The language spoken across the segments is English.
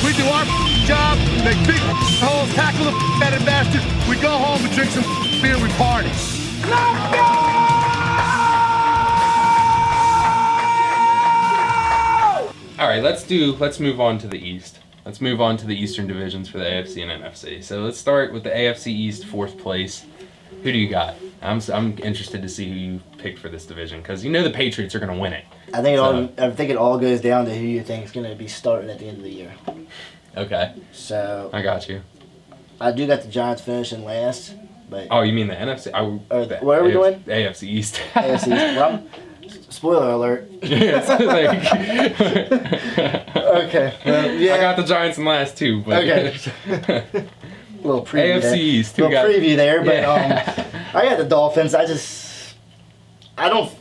We do our job, make big holes, tackle the headed bastard. We go home and drink some beer, we party. Let's go! All right, let's move on to the East. Let's move on to the Eastern divisions for the AFC and NFC. So let's start with the AFC East, 4th place. Who do you got? I'm interested to see who you picked for this division because you know the Patriots are going to win it. I think it all goes down to who you think is going to be starting at the end of the year. Okay. So I got you. I do got the Giants finishing last, but Oh, you mean the NFC? Where are we going? AFC East. AFC East. Well, spoiler alert. Yeah, it's Okay. Yeah. I got the Giants in last too. But Okay. Little preview AFC there. East. Little preview there, but Yeah. I got the Dolphins. I don't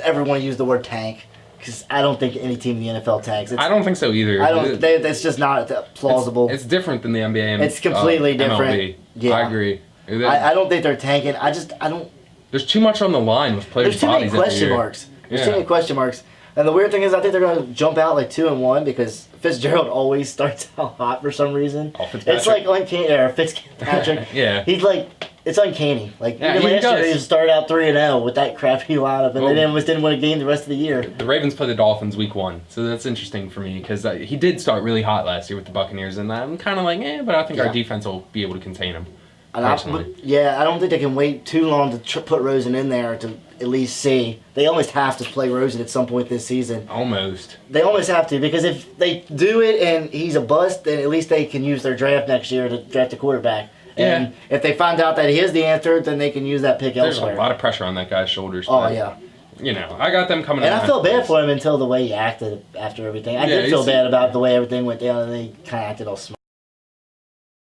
ever want to use the word tank because I don't think any team in the NFL tanks. I don't think so either. That's just not plausible. It's different than the NBA. And, It's completely different. MLB. Yeah. I agree. I don't think they're tanking. I don't. There's too much on the line with players' There's too many bodies every question year. marks. There's too many question marks. And the weird thing is, I think they're going to jump out like 2-1 because Fitzgerald always starts out hot for some reason. Oh, Fitzpatrick. It's like uncanny. Or Fitzpatrick. Yeah. He's like, it's uncanny. Like Yeah, even he last year, does. he started out 3-0 with that crappy lineup, and Well, they almost didn't win a game the rest of the year. The Ravens play the Dolphins week 1, so that's interesting for me because he did start really hot last year with the Buccaneers, and I'm kind of like, but I think our defense will be able to contain him. And Personally. I don't think they can wait too long to put Rosen in there to at least see. They almost have to play Rosen at some point this season. Almost. They almost have to because if they do it and he's a bust, then at least they can use their draft next year to draft a quarterback. And if they find out that he is the answer, then they can use that pick elsewhere. There's a lot of pressure on that guy's shoulders. Oh, but, yeah. You know, I got them coming And in. I felt bad for him until the way he acted after everything. I did feel bad about the way everything went down, and then he kind of acted all smart.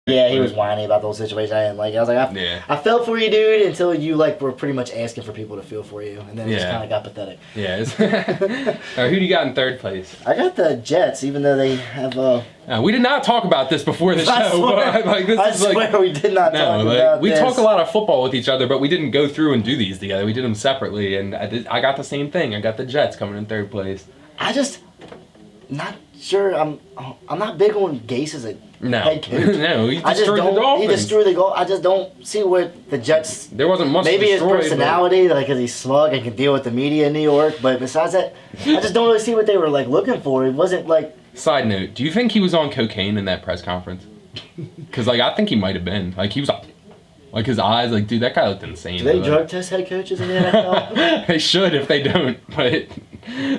Yeah, he was whiny about the whole situation. I didn't like it. I was like, I felt for you, dude, until you were pretty much asking for people to feel for you, and then it just kind of got pathetic. Yeah. All right, who do you got in 3rd place? I got the Jets, even though they have. We did not talk about this before the show. I swear we did not talk about we this. talk a lot of football with each other, but we didn't go through and do these together. We did them separately, and I got the same thing. I got the Jets coming in 3rd place. Not sure. I'm not big on Gase as a head coach. No, he destroyed the Dolphins. He destroyed the goal. I just don't see what the Jets. There wasn't much. Maybe to his destroy, personality, like, cause he's smug and can deal with the media in New York. But besides that, I just don't really see what they were looking for. It wasn't like. Side note: do you think he was on cocaine in that press conference? Because I think he might have been. He was. Like his eyes, dude, that guy looked insane. Do they drug test head coaches in the NFL? They should if they don't, but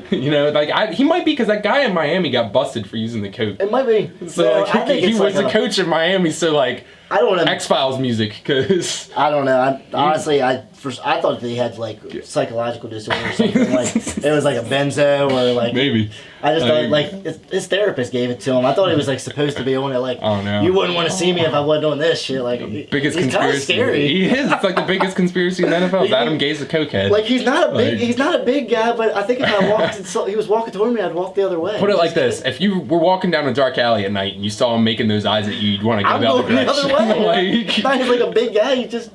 he might be because that guy in Miami got busted for using the coke. It might be. So he was a coach in Miami, so I don't know. X-Files music, because I don't know. Honestly, I thought that he had psychological disorder or something. It was like a benzo or maybe. I just thought his therapist gave it to him. I thought he was supposed to be on it. Oh no, you wouldn't want to see me if I wasn't doing this shit. Biggest he's kind of scary. He is. It's the biggest conspiracy in the NFL. Adam Gaze a cokehead. He's not a big guy, but I think if I walked, he was walking toward me, I'd walk the other way. Put it like this: if you were walking down a dark alley at night and you saw him making those eyes at you, you'd want to go the other way. He's not a big guy. He just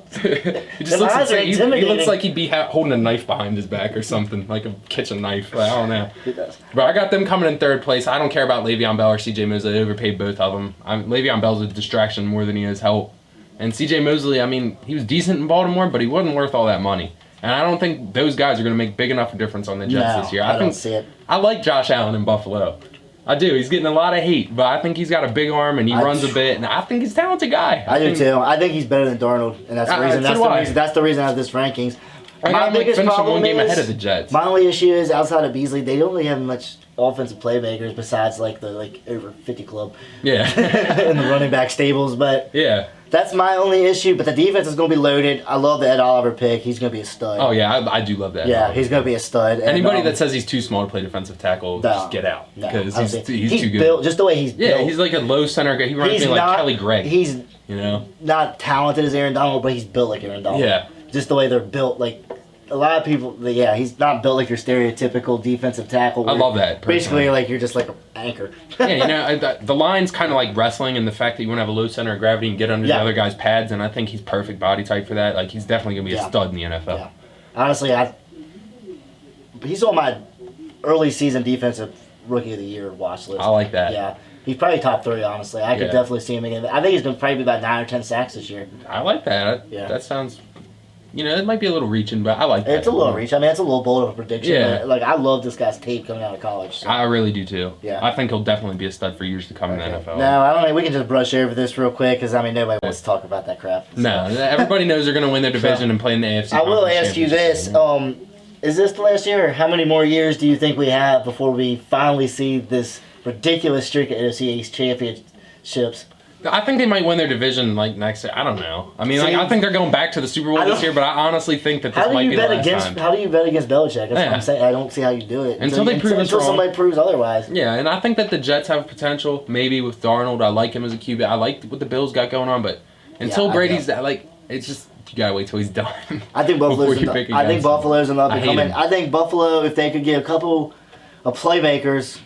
looks like he'd be holding a knife behind his back or something, like a kitchen knife. I don't know. He does. But I got them coming in 3rd place. I don't care about Le'Veon Bell or C.J. Mosley. I overpaid both of them. Le'Veon Bell's a distraction more than he is help. And C.J. Mosley, he was decent in Baltimore, but he wasn't worth all that money. And I don't think those guys are going to make big enough a difference on the Jets this year. I don't see it. I like Josh Allen in Buffalo. I do. He's getting a lot of hate, but I think he's got a big arm and he runs a bit, and I think he's a talented guy. I do too. I think he's better than Darnold, and that's the reason. That's the reason I have this rankings. My biggest problem one game ahead of the Jets. My only issue is outside of Beasley, they don't really have much offensive playmakers besides the over 50 club. Yeah. in the running back stables, but yeah. That's my only issue, but the defense is going to be loaded. I love the Ed Oliver pick. He's going to be a stud. Oh, yeah, I do love that. Yeah, he's going to be a stud. Anybody that says he's too small to play defensive tackle, just get out. Because he's too good. Built, just the way he's built. Yeah, he's like a low center guy. He reminds me like Kelly Gregg. He's not talented as Aaron Donald, but he's built like Aaron Donald. Yeah. Just the way they're built, a lot of people, he's not built like your stereotypical defensive tackle. I love that. Basically, you're just like an anchor. Yeah, the line's kind of like wrestling, and the fact that you want to have a low center of gravity and get under the other guy's pads, and I think he's perfect body type for that. He's definitely going to be a stud in the NFL. Yeah. Honestly, he's on my early season defensive rookie of the year watch list. I like that. Yeah. He's probably top 3, honestly. I could definitely see him again. I think he's going to probably be about 9 or 10 sacks this year. I like that. That sounds... it might be a little reaching, but I like that. It's a little reach. I mean, it's a little bold of a prediction. Yeah. But, I love this guy's tape coming out of college. So. I really do, too. Yeah. I think he'll definitely be a stud for years to come in the NFL. No, I don't think we can just brush over this real quick because, nobody wants to talk about that crap. So. No, everybody knows they're going to win their division and play in the AFC. I will ask you this. Is this the last year, or how many more years do you think we have before we finally see this ridiculous streak of AFC East championships? I think they might win their division next year. I don't know. I mean, I think they're going back to the Super Bowl this year, but I honestly think that this might be the last time. How do you bet against Belichick? That's what I'm saying. I don't see how you do it until somebody proves otherwise. Yeah, and I think that the Jets have potential. Maybe with Darnold, I like him as a QB. I like what the Bills got going on, but until Brady's it's just you gotta wait till he's done. I think Buffalo's enough to come in. I think Buffalo, if they could get a couple of playmakers.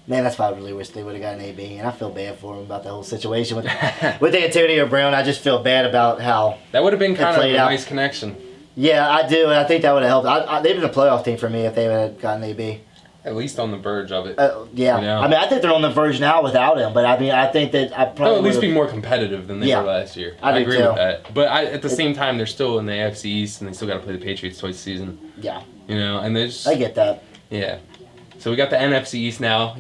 Man, that's why I really wish they would have gotten AB, and I feel bad for him about the whole situation with Antonio Brown. I just feel bad about how that would have been kind of a nice connection. Yeah, I do, and I think that would have helped. They've been a playoff team for me if they would have gotten AB. At least on the verge of it. Yeah, I mean, I think they're on the verge now without him, but I mean, I think that I probably they'll at least be more competitive than they were last year. I agree with that, but at the same time, they're still in the AFC East, and they still got to play the Patriots twice a season. Yeah, and they just I get that. Yeah. So we got the NFC East now,